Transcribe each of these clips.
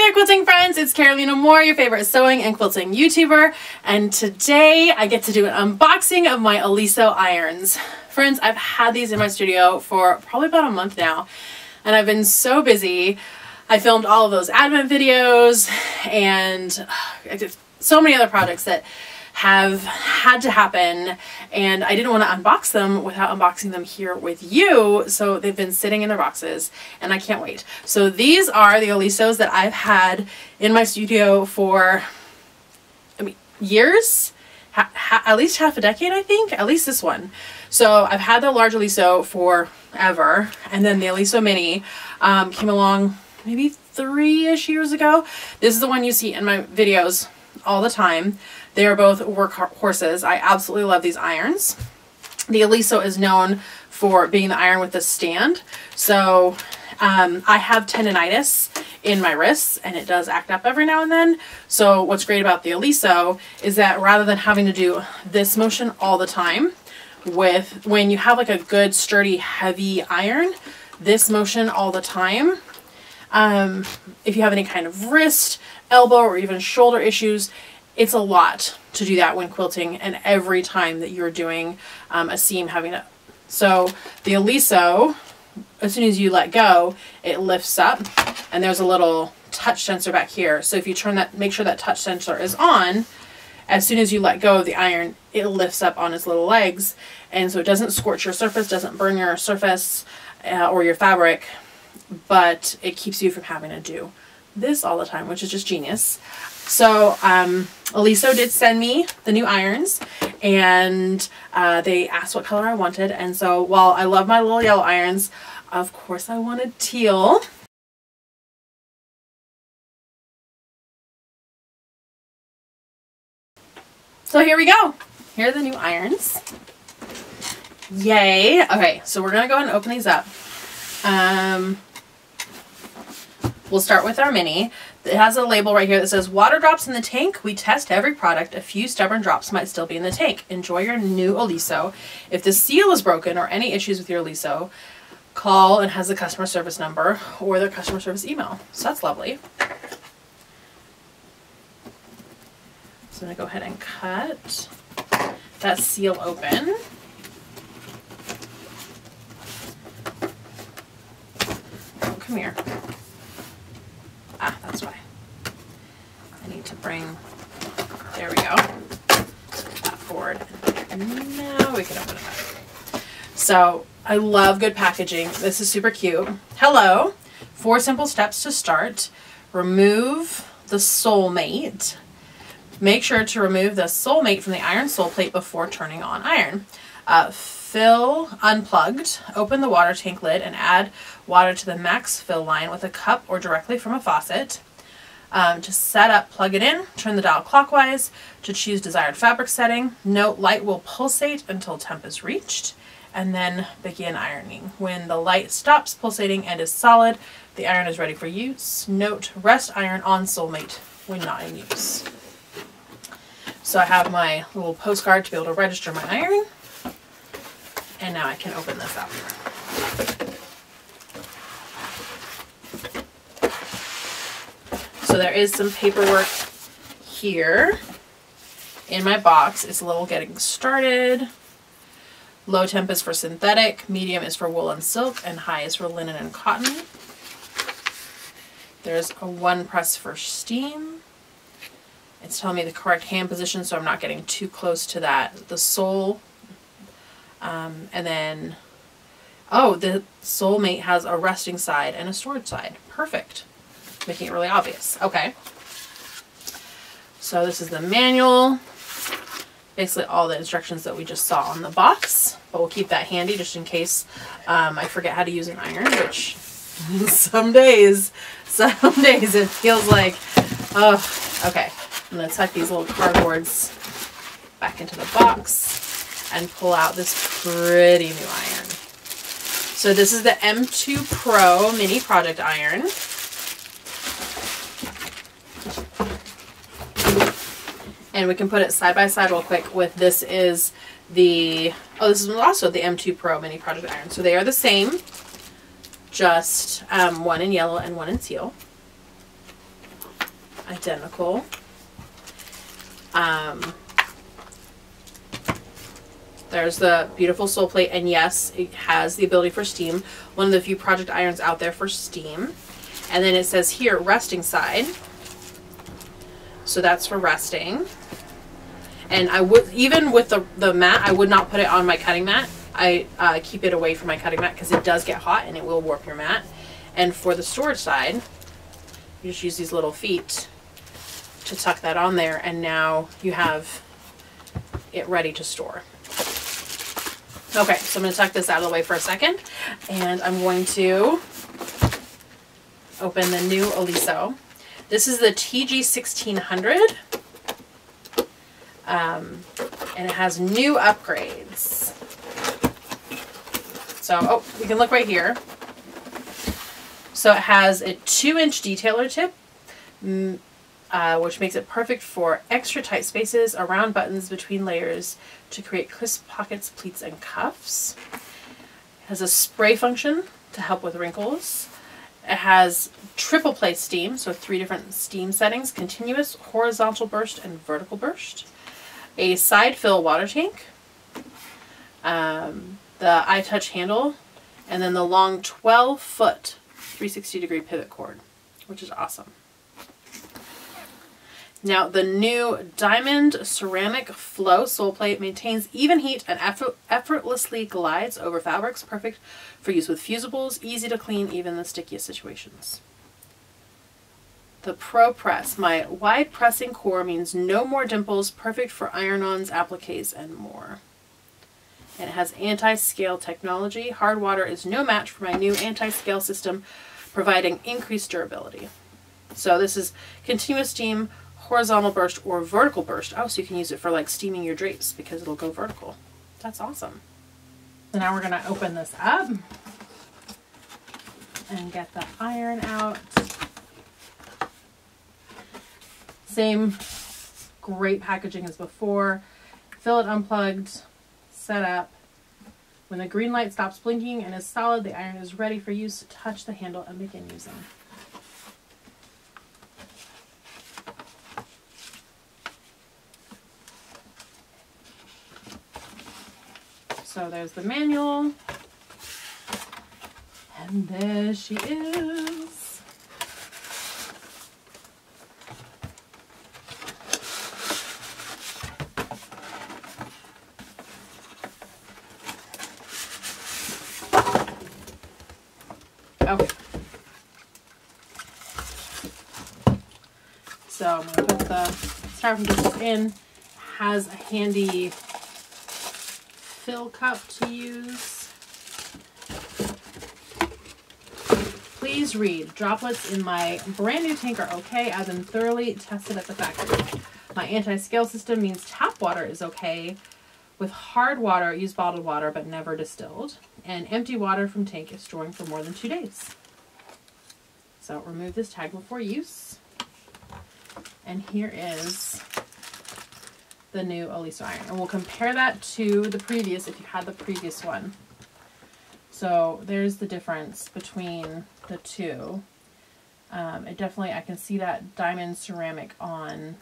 there, quilting friends, it's Carolina Moore, your favorite sewing and quilting YouTuber, and today I get to do an unboxing of my Oliso irons. Friends, I've had these in my studio for probably about a month now, and I've been so busy. I filmed all of those advent videos and I did so many other projects that have had to happen, and I didn't want to unbox them without unboxing them here with you, so they've been sitting in their boxes and I can't wait. So these are the Olisos that I've had in my studio for, years, at least half a decade, I think, at least this one. So I've had the large Oliso forever, and then the Oliso Mini came along maybe 3-ish years ago. This is the one you see in my videos all the time. They are both workhorses. I absolutely love these irons. The Oliso is known for being the iron with the stand. So I have tendonitis in my wrists and it does act up every now and then. So what's great about the Oliso is that rather than having to do this motion all the time, when you have like a good sturdy heavy iron, this motion all the time, if you have any kind of wrist, elbow, or even shoulder issues, it's a lot to do that when quilting, and every time that you're doing a seam having to. So the Oliso, as soon as you let go, it lifts up, and there's a little touch sensor back here. So if you turn that, make sure that touch sensor is on, as soon as you let go of the iron, it lifts up on its little legs, and so it doesn't scorch your surface, doesn't burn your surface or your fabric, but it keeps you from having to do this all the time, which is just genius. So Oliso did send me the new irons, and they asked what color I wanted, and so while I love my little yellow irons, of course I wanted teal. So here we go. Here are the new irons. Yay. Okay, so we're gonna go ahead and open these up. We'll start with our mini. It has a label right here that says, "Water drops in the tank. We test every product. A few stubborn drops might still be in the tank. Enjoy your new Oliso. If the seal is broken or any issues with your Oliso, call," and has the customer service number or their customer service email. So that's lovely. So I'm going to go ahead and cut that seal open. Oh, come here. Ah, that's why. I need to bring, there we go, that forward. And now we can open it up. So I love good packaging. This is super cute. Hello. 4 simple steps to start. Remove the soulmate. Make sure to remove the soulmate from the iron sole plate before turning on iron. Fill unplugged. Open the water tank lid and add water to the max fill line with a cup or directly from a faucet. To set up, plug it in, turn the dial clockwise to choose desired fabric setting. Note light will pulsate until temp is reached, and then begin ironing. When the light stops pulsating and is solid, the iron is ready for use. Note rest iron on soulmate when not in use. So I have my little postcard to be able to register my iron. And now I can open this up. So there is some paperwork here in my box. It's a little getting started. Low temp is for synthetic, medium is for wool and silk, and high is for linen and cotton. There's a 1 press for steam. It's telling me the correct hand position, so I'm not getting too close to that. The sole. And then, oh, the soulmate has a resting side and a storage side. Perfect. Making it really obvious. Okay. So this is the manual. Basically all the instructions that we just saw on the box. But we'll keep that handy just in case I forget how to use an iron, which some days it feels like, oh, okay. I'm going to tuck these little cardboards back into the box and pull out this pretty new iron. So this is the M2 Pro Mini Project Iron. And we can put it side by side real quick with this is the, oh, this is also the M2 Pro Mini Project Iron. So they are the same, just one in yellow and one in teal. identical. There's the beautiful sole plate, and yes, it has the ability for steam. One of the few project irons out there for steam. And then it says here, resting side. So that's for resting. And I would, even with the mat, I would not put it on my cutting mat. I keep it away from my cutting mat because it does get hot and it will warp your mat. And for the storage side, you just use these little feet to tuck that on there, and now you have it ready to store. Okay, so I'm going to tuck this out of the way for a second, and I'm going to open the new Oliso. This is the TG1600, and it has new upgrades. So, oh, we can look right here. So it has a 2-inch detailer tip, which makes it perfect for extra tight spaces around buttons between layers to create crisp pockets, pleats, and cuffs. It has a spray function to help with wrinkles. It has triple play steam, so 3 different steam settings: continuous, horizontal burst, and vertical burst. A side fill water tank, the iTouch handle, and then the long 12-foot 360-degree pivot cord, which is awesome. Now, the new Diamond Ceramic Flow sole plate maintains even heat and effortlessly glides over fabrics, perfect for use with fusibles, easy to clean even in the stickiest situations. The Pro Press, my wide pressing core means no more dimples, perfect for iron-ons, appliques, and more. And it has anti-scale technology. Hard water is no match for my new anti-scale system, providing increased durability. So this is continuous steam, horizontal burst, or vertical burst. Oh, so you can use it for like steaming your drapes because it'll go vertical. That's awesome. So now we're going to open this up and get the iron out. Same great packaging as before. Fill it unplugged, set up. When the green light stops blinking and is solid, the iron is ready for use. Touch the handle and begin using. So there's the manual, and there she is. Okay. So I'm going to put the styrofoam discs in. It has a handy fill cup to use. Please read, droplets in my brand new tank are okay, as in thoroughly tested at the factory. My anti-scale system means tap water is okay. With hard water, use bottled water but never distilled. And empty water from tank is storing for more than 2 days. So remove this tag before use. And here is the new Oliso iron, and we'll compare that to the previous if you had the previous one. So there's the difference between the two. It definitely, I can see that diamond ceramic on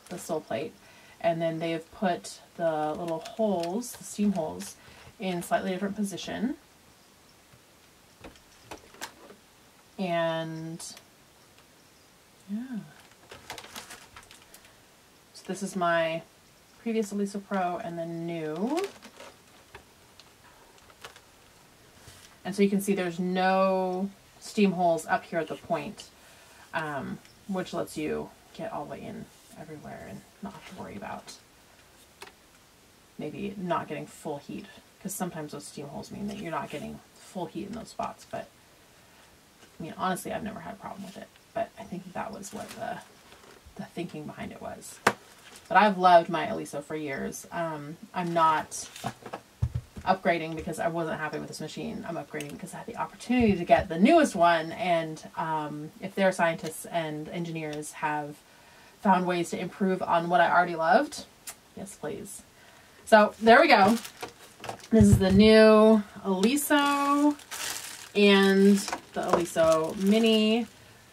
the sole plate, and then they've put the little holes, the steam holes, in slightly different position. And yeah, so this is my previous Oliso Pro and the new. And so you can see there's no steam holes up here at the point, which lets you get all the way in everywhere and not have to worry about maybe not getting full heat, because sometimes those steam holes mean that you're not getting full heat in those spots. But I mean, honestly, I've never had a problem with it, but I think that was what the thinking behind it was. But I've loved my Oliso for years. I'm not upgrading because I wasn't happy with this machine. I'm upgrading because I had the opportunity to get the newest one, and if their scientists and engineers have found ways to improve on what I already loved, yes please. So there we go. This is the new Oliso and the Oliso Mini.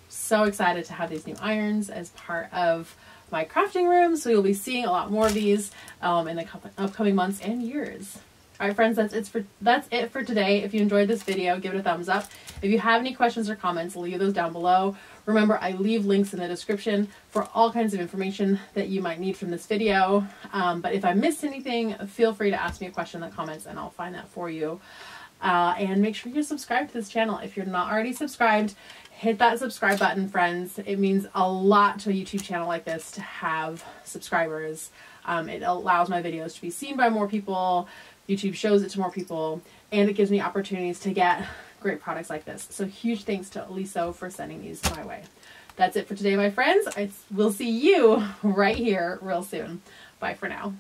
so excited to have these new irons as part of my crafting room. So you'll be seeing a lot more of these in the upcoming months and years. All right, friends, that's it for today. If you enjoyed this video, give it a thumbs up. If you have any questions or comments, leave those down below. Remember, I leave links in the description for all kinds of information that you might need from this video. But if I missed anything, feel free to ask me a question in the comments and I'll find that for you. And make sure you're subscribed to this channel. If you're not already subscribed, hit that subscribe button, friends. It means a lot to a YouTube channel like this to have subscribers. It allows my videos to be seen by more people. YouTube shows it to more people, and it gives me opportunities to get great products like this. So huge thanks to Oliso for sending these my way. That's it for today, my friends. We'll see you right here real soon. Bye for now.